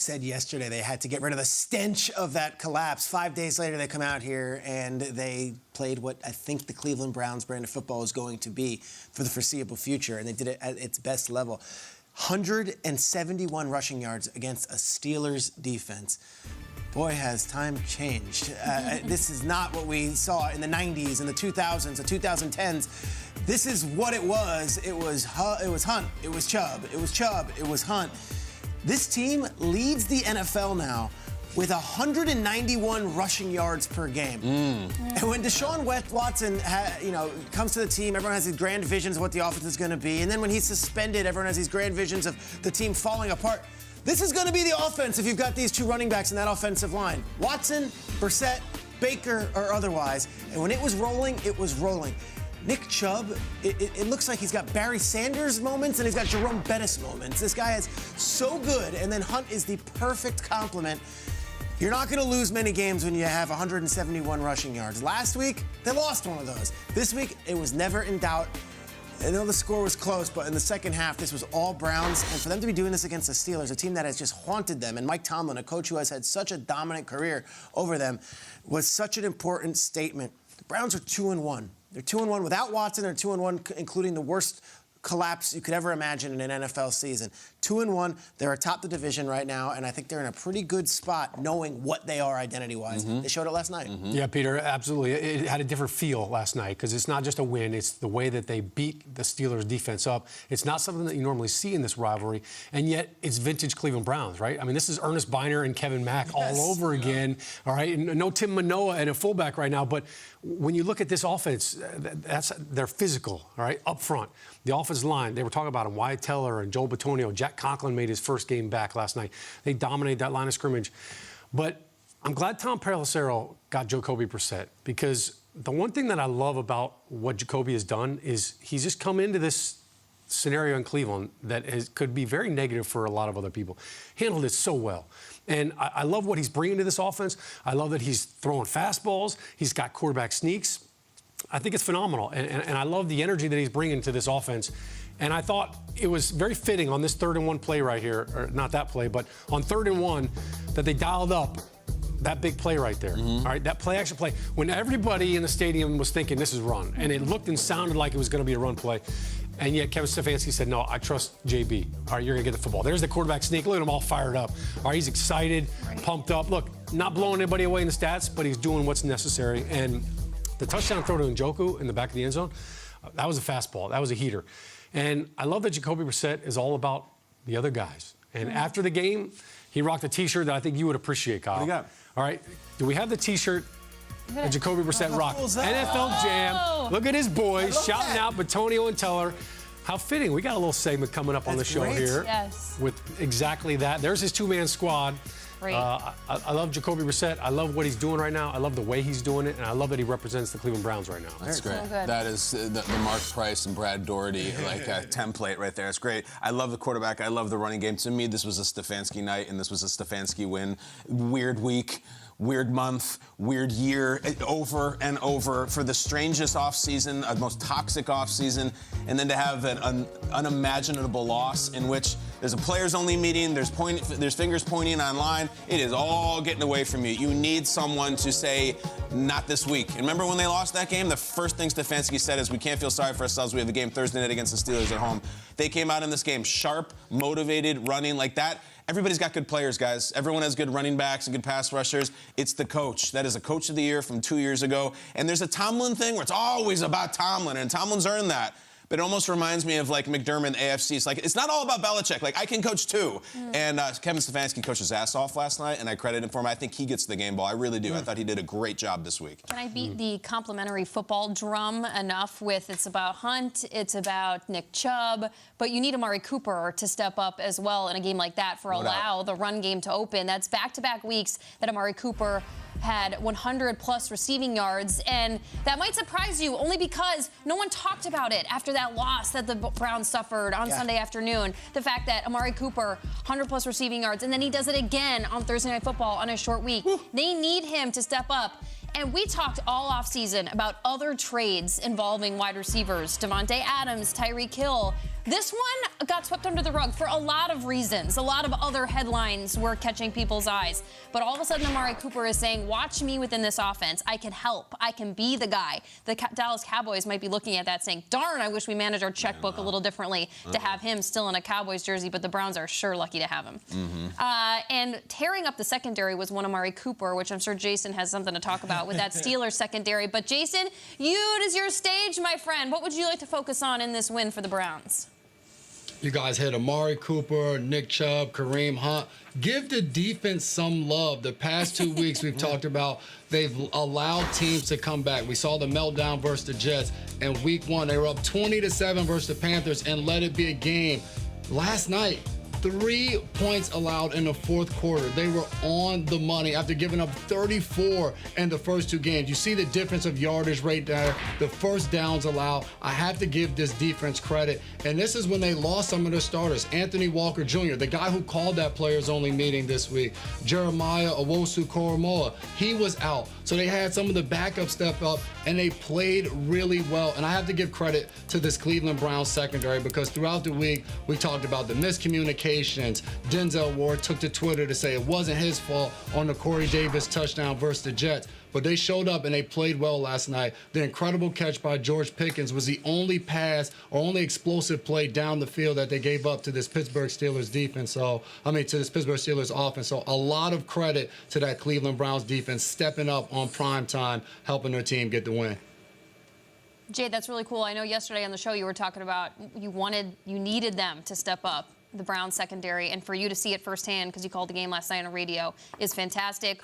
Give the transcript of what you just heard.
said yesterday they had to get rid of the stench of that collapse. 5 days later, they come out here and they played what I think the Cleveland Browns brand of football is going to be for the foreseeable future, and they did it at its best level. 171 rushing yards against a Steelers defense. Boy, has time changed. This is not what we saw in the 90s, in the 2000s, the 2010s. This is what it was. It was Hunt, it was Chubb, it was Chubb, it was Hunt. This team leads the NFL now with 191 rushing yards per game. And when Deshaun Watson comes to the team, everyone has these grand visions of what the offense is going to be. And then when he's suspended, everyone has these grand visions of the team falling apart. This is going to be the offense if you've got these two running backs in that offensive line. Watson, Brissett, Baker, or otherwise. And when it was rolling, it was rolling. Nick Chubb, it looks like he's got Barry Sanders moments and he's got Jerome Bettis moments. This guy is so good, and then Hunt is the perfect complement. You're not going to lose many games when you have 171 rushing yards. Last week, they lost one of those. This week, it was never in doubt. I know the score was close, but in the second half, this was all Browns. And for them to be doing this against the Steelers, a team that has just haunted them, and Mike Tomlin, a coach who has had such a dominant career over them, was such an important statement. The Browns are 2-1. They're 2-1 without Watson. They're 2-1, including the worst collapse you could ever imagine in an NFL season. 2-1. They're atop the division right now, and I think they're in a pretty good spot knowing what they are identity-wise. They showed it last night. Yeah, Peter, absolutely. It had a different feel last night because it's not just a win. It's the way that they beat the Steelers' defense up. It's not something that you normally see in this rivalry, and yet it's vintage Cleveland Browns, right? I mean, this is Ernest Biner and Kevin Mack all over again, all right? And no Tim Manoa at a fullback right now, but when you look at this offense, they're physical, all right, up front. The offensive line, they were talking about him, Wyatt Teller and Joel Bitonio. Jack Conklin made his first game back last night. They dominated that line of scrimmage. But I'm glad Tom Pelissero got Jacoby Brissett, because the one thing that I love about what Jacoby has done is he's just come into this scenario in Cleveland that could be very negative for a lot of other people. Handled it so well. And I love what he's bringing to this offense. I love that he's throwing fastballs. He's got quarterback sneaks. I think it's phenomenal. And I love the energy that he's bringing to this offense. And I thought it was very fitting on this 3rd-and-1 play right here, or not that play, but on 3rd-and-1, that they dialed up that big play right there. All right, that play-action play. When everybody in the stadium was thinking this is run, and it looked and sounded like it was going to be a run play, and yet Kevin Stefanski said, no, I trust JB. All right, you're going to get the football. There's the quarterback sneak. Look at him all fired up. All right, he's excited, pumped up. Look, not blowing anybody away in the stats, but he's doing what's necessary. And the touchdown throw to Njoku in the back of the end zone, that was a fastball. That was a heater. And I love that Jacoby Brissett is all about the other guys. And after the game, he rocked a T-shirt that I think you would appreciate, Kyle. What do you got? All right, do we have the T-shirt that Jacoby Brissett rocked? NFL Jam. Look at his boys shouting out Bitonio and Teller. How fitting. We got a little segment coming up on the show here with exactly that. There's his two-man squad. I love Jacoby Brissett. I love what he's doing right now. I love the way he's doing it, and I love that he represents the Cleveland Browns right now. That's great. So that is the Mark Price and Brad Doherty template right there. It's great. I love the quarterback. I love the running game. To me, this was a Stefanski night, and this was a Stefanski win. Weird week. Weird month, weird year, over and over for the strangest offseason, the most toxic offseason, and then to have an unimaginable loss in which there's a players-only meeting, there's fingers pointing online. It is all getting away from you. You need someone to say, not this week. And remember when they lost that game? The first thing Stefanski said is, we can't feel sorry for ourselves. We have a game Thursday night against the Steelers at home. They came out in this game sharp, motivated, running like that. Everybody's got good players, guys. Everyone has good running backs and good pass rushers. It's the coach. That is a coach of the year from 2 years ago. And there's a Tomlin thing where it's always about Tomlin, and Tomlin's earned that. But it almost reminds me of, like, McDermott, AFC. It's like, it's not all about Belichick. Like, I can coach too. And Kevin Stefanski coached his ass off last night, and I credit him for him. I think he gets the game ball. I really do. I thought he did a great job this week. Can I beat the complimentary football drum enough with it's about Hunt, it's about Nick Chubb, but you need Amari Cooper to step up as well in a game like that for allow the run game to open. That's back-to-back weeks that Amari Cooper had 100-plus receiving yards, and that might surprise you only because no one talked about it after that loss that the Browns suffered on Sunday afternoon. The fact that Amari Cooper, 100-plus receiving yards, and then he does it again on Thursday Night Football on a short week. They need him to step up And we talked all offseason about other trades involving wide receivers, Devontae Adams, Tyreek Hill. This one got swept under the rug for a lot of reasons. A lot of other headlines were catching people's eyes. But all of a sudden, Amari Cooper is saying, watch me within this offense. I can help. I can be the guy. The Dallas Cowboys might be looking at that saying, darn, I wish we managed our checkbook a little differently to have him still in a Cowboys jersey, but the Browns are sure lucky to have him. And tearing up the secondary was one Amari Cooper, which I'm sure Jason has something to talk about with that Steelers secondary. But Jason, it is your stage, my friend. What would you like to focus on in this win for the Browns? You guys hit Amari Cooper, Nick Chubb, Kareem Hunt. Give the defense some love. The past 2 weeks we've talked about they've allowed teams to come back. We saw the meltdown versus the Jets. In week 1, they were up 20-7 versus the Panthers and let it be a game. Last night, 3 points allowed in the fourth quarter. They were on the money after giving up 34 in the first 2 games. You see the difference of yardage right there, the first downs allowed. I have to give this defense credit. And this is when they lost some of their starters. Anthony Walker Jr., the guy who called that players-only meeting this week. Jeremiah Owusu-Koramoah, he was out. So they had some of the backup step up, and they played really well. And I have to give credit to this Cleveland Browns secondary because throughout the week, we talked about the miscommunications. Denzel Ward took to Twitter to say it wasn't his fault on the Corey Davis touchdown versus the Jets. But they showed up and they played well last night. The incredible catch by George Pickens was the only pass or only explosive play down the field that they gave up to this Pittsburgh Steelers defense. To this Pittsburgh Steelers offense. So a lot of credit to that Cleveland Browns defense stepping up on prime time, helping their team get the win. Jay, that's really cool. I know yesterday on the show you were talking about you needed them to step up, the Browns secondary, and for you to see it firsthand because you called the game last night on the radio is fantastic.